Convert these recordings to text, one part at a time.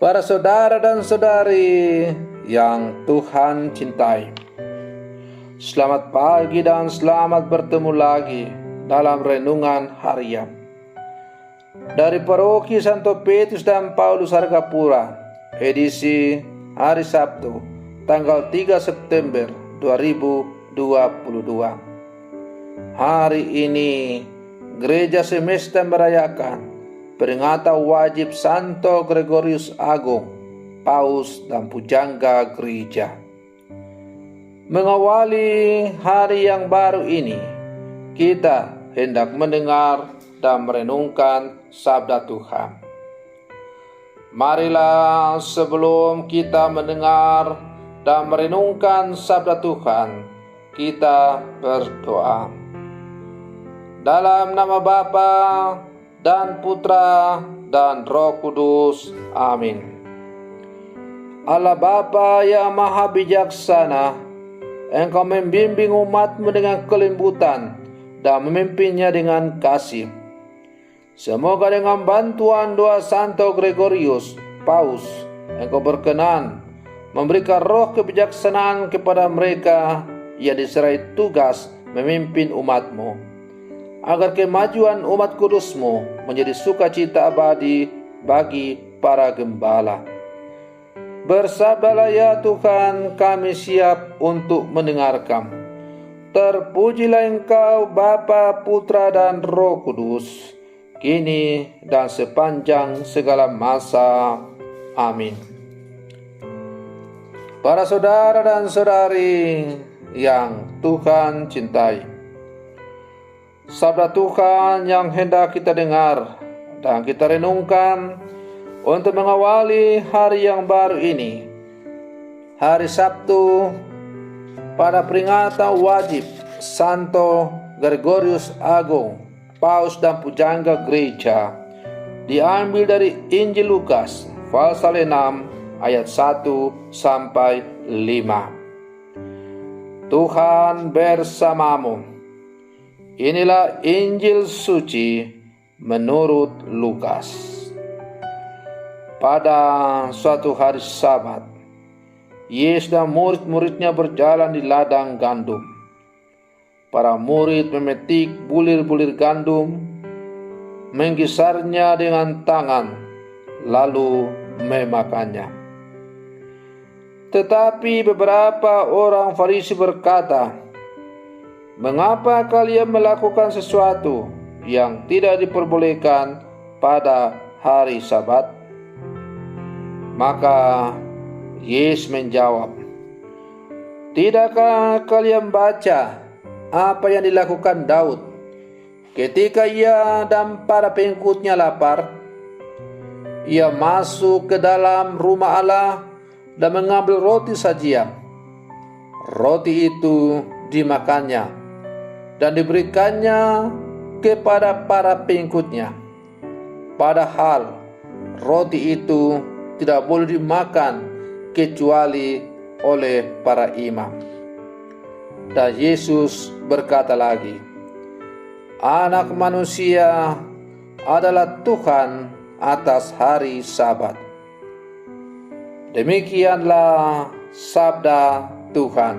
Para saudara dan saudari yang Tuhan cintai, selamat pagi dan selamat bertemu lagi dalam renungan harian dari Paroki Santo Petrus dan Paulus Argapura, edisi hari Sabtu, tanggal 3 September 2022. Hari ini Gereja Semesta merayakan peringatan wajib Santo Gregorius Agung, Paus dan Pujangga Gereja. Mengawali hari yang baru ini, kita hendak mendengar dan merenungkan sabda Tuhan. Marilah sebelum kita mendengar dan merenungkan sabda Tuhan, kita berdoa. Dalam nama Bapa dan Putra dan Roh Kudus. Amin. Allah Bapa yang Maha Bijaksana, Engkau membimbing umat-Mu dengan kelembutan dan memimpinnya dengan kasih. Semoga dengan bantuan doa Santo Gregorius, Paus, Engkau berkenan memberikan roh kebijaksanaan kepada mereka yang diserai tugas memimpin umat-Mu, agar kemajuan umat kudus-Mu menjadi sukacita abadi bagi para gembala. Bersabdalah ya Tuhan, kami siap untuk mendengarkan. Terpujilah Engkau Bapa, Putra dan Roh Kudus, kini dan sepanjang segala masa. Amin. Para saudara dan saudari yang Tuhan cintai, sabda Tuhan yang hendak kita dengar dan kita renungkan untuk mengawali hari yang baru ini, hari Sabtu, pada peringatan wajib Santo Gregorius Agung, Paus dan Pujangga Gereja, diambil dari Injil Lukas pasal 6 ayat 1 sampai 5. Tuhan bersamamu. Inilah Injil suci menurut Lukas. Pada suatu hari Sabat, Yesus dan murid-muridnya berjalan di ladang gandum. Para murid memetik bulir-bulir gandum, menggisarnya dengan tangan, lalu memakannya. Tetapi beberapa orang Farisi berkata, "Mengapa kalian melakukan sesuatu yang tidak diperbolehkan pada hari Sabat?" Maka Yesus menjawab, "Tidakkah kalian baca apa yang dilakukan Daud ketika ia dan para pengikutnya lapar? Ia masuk ke dalam rumah Allah dan mengambil roti sajian. Roti itu dimakannya dan diberikannya kepada para pengikutnya. Padahal roti itu tidak boleh dimakan kecuali oleh para imam." Dan Yesus berkata lagi, "Anak manusia adalah Tuhan atas hari Sabat." Demikianlah sabda Tuhan.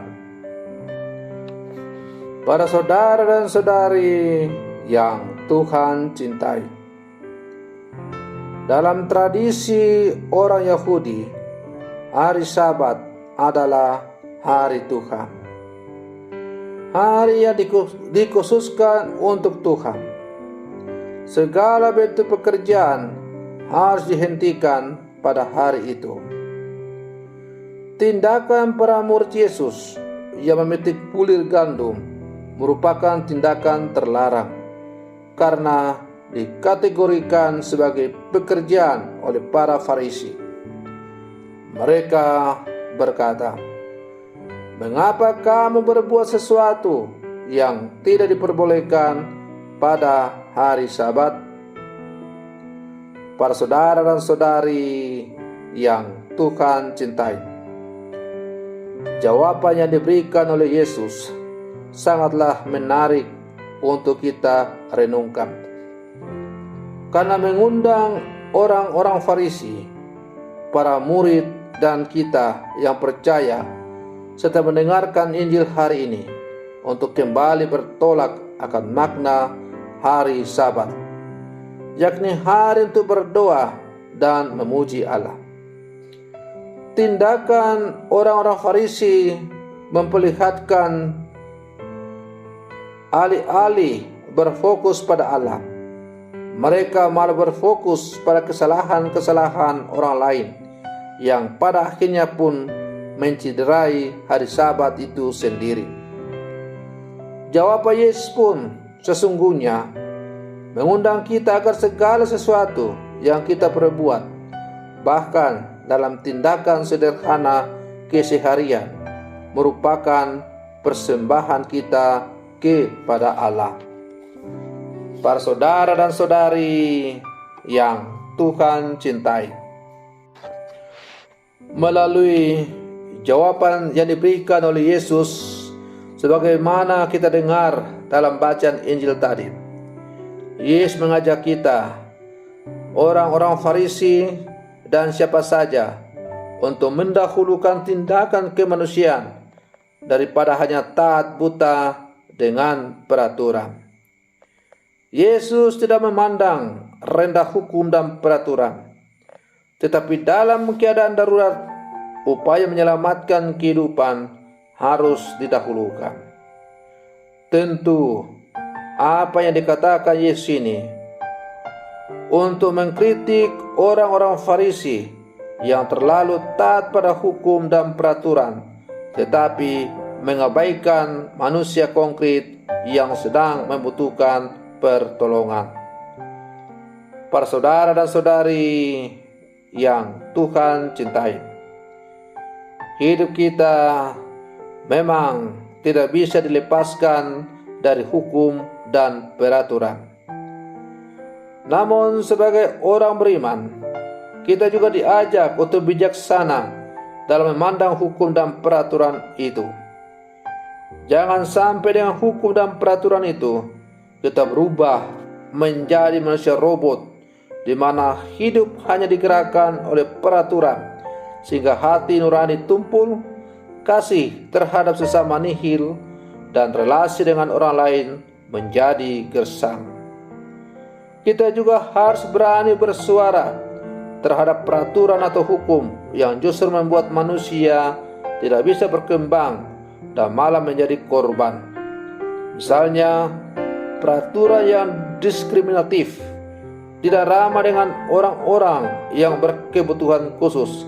Para saudara dan saudari yang Tuhan cintai, dalam tradisi orang Yahudi, hari Sabat adalah hari Tuhan, hari yang dikhususkan untuk Tuhan. Segala bentuk pekerjaan harus dihentikan pada hari itu. Tindakan para murid Yesus yang memetik bulir gandum merupakan tindakan terlarang karena dikategorikan sebagai pekerjaan oleh para Farisi. Mereka berkata, "Mengapa kamu berbuat sesuatu yang tidak diperbolehkan pada hari Sabat?" Para saudara dan saudari yang Tuhan cintai, jawaban yang diberikan oleh Yesus sangatlah menarik untuk kita renungkan. Karena mengundang orang-orang Farisi, para murid dan kita yang percaya serta mendengarkan Injil hari ini untuk kembali bertolak akan makna hari Sabat, yakni hari untuk berdoa dan memuji Allah. Tindakan orang-orang Farisi memperlihatkan alih-alih berfokus pada Allah, mereka malah berfokus pada kesalahan-kesalahan orang lain yang pada akhirnya pun menciderai hari Sabat itu sendiri. Jawaban Yesus pun sesungguhnya mengundang kita agar segala sesuatu yang kita perbuat, bahkan dalam tindakan sederhana keseharian, merupakan persembahan kita kepada Allah. Para saudara dan saudari yang Tuhan cintai, melalui jawaban yang diberikan oleh Yesus sebagaimana kita dengar dalam bacaan Injil tadi, Yesus mengajak kita, orang-orang Farisi dan siapa saja, untuk mendahulukan tindakan kemanusiaan daripada hanya taat buta dengan peraturan. Yesus tidak memandang rendah hukum dan peraturan, tetapi dalam keadaan darurat, upaya menyelamatkan kehidupan harus didahulukan. Tentu, apa yang dikatakan Yesus ini untuk mengkritik orang-orang Farisi yang terlalu taat pada hukum dan peraturan, tetapi mengabaikan manusia konkret yang sedang membutuhkan pertolongan. Para saudara dan saudari yang Tuhan cintai, hidup kita memang tidak bisa dilepaskan dari hukum dan peraturan. Namun sebagai orang beriman, kita juga diajak untuk bijaksana dalam memandang hukum dan peraturan itu. Jangan sampai dengan hukum dan peraturan itu kita berubah menjadi manusia robot, di mana hidup hanya digerakkan oleh peraturan, sehingga hati nurani tumpul, kasih terhadap sesama nihil, dan relasi dengan orang lain menjadi gersang. Kita juga harus berani bersuara terhadap peraturan atau hukum yang justru membuat manusia tidak bisa berkembang dan malah menjadi korban. Misalnya, peraturan yang diskriminatif, tidak ramah dengan orang-orang yang berkebutuhan khusus,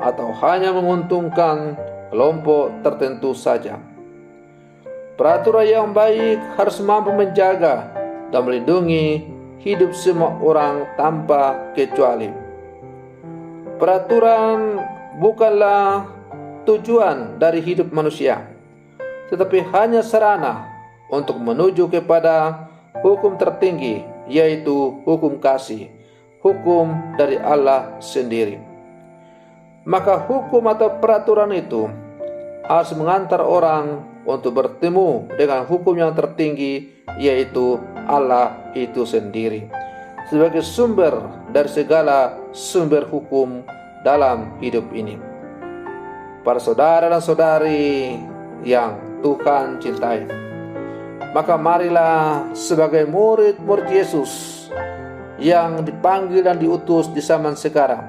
atau hanya menguntungkan kelompok tertentu saja. Peraturan yang baik harus mampu menjaga dan melindungi hidup semua orang tanpa kecuali. Peraturan bukanlah tujuan dari hidup manusia, tetapi hanya sarana untuk menuju kepada hukum tertinggi, yaitu hukum kasih, hukum dari Allah sendiri. Maka hukum atau peraturan itu harus mengantar orang untuk bertemu dengan hukum yang tertinggi, yaitu Allah itu sendiri, sebagai sumber dari segala sumber hukum dalam hidup ini. Para saudara dan saudari yang Tuhan cintai, maka marilah sebagai murid-murid Yesus yang dipanggil dan diutus di zaman sekarang,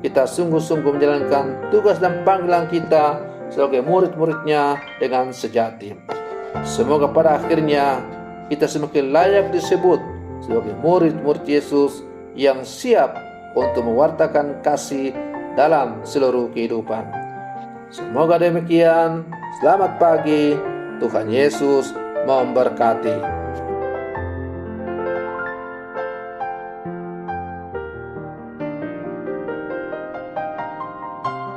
kita sungguh-sungguh menjalankan tugas dan panggilan kita sebagai murid-muridnya dengan sejati. Semoga pada akhirnya kita semakin layak disebut sebagai murid-murid Yesus yang siap untuk mewartakan kasih dalam seluruh kehidupan. Semoga demikian. Selamat pagi. Tuhan Yesus memberkati.